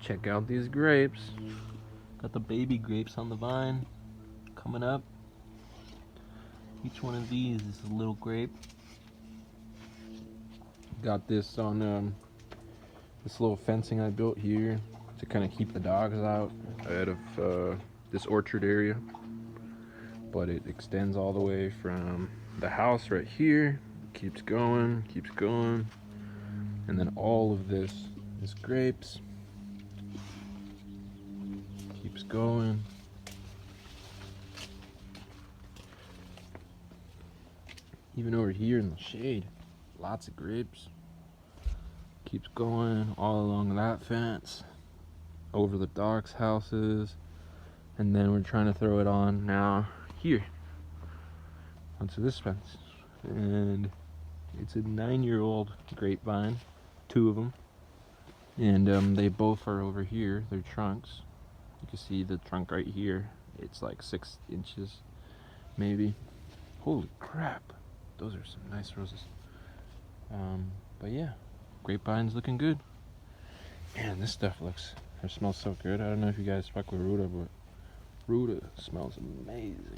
Check out these grapes. Got the baby grapes on the vine coming up. Each one of these is a little grape. Got this on this little fencing I built here to kind of keep the dogs out of this orchard area. But it extends all the way from the house right here, keeps going, and then all of this is grapes. Keeps going. Even over here in the shade, lots of grapes. Keeps going all along that fence, over the dogs' houses, and then we're trying to throw it on now here, onto this fence. And it's a 9-year-old grapevine, 2 of them, and they both are over here. They're trunks. You can see the trunk right here. It's like 6 inches, maybe. Holy crap! Those are some nice roses. But yeah, grapevine's looking good. Man, this stuff looks or smells so good. I don't know if you guys fuck with Ruta, but Ruta smells amazing.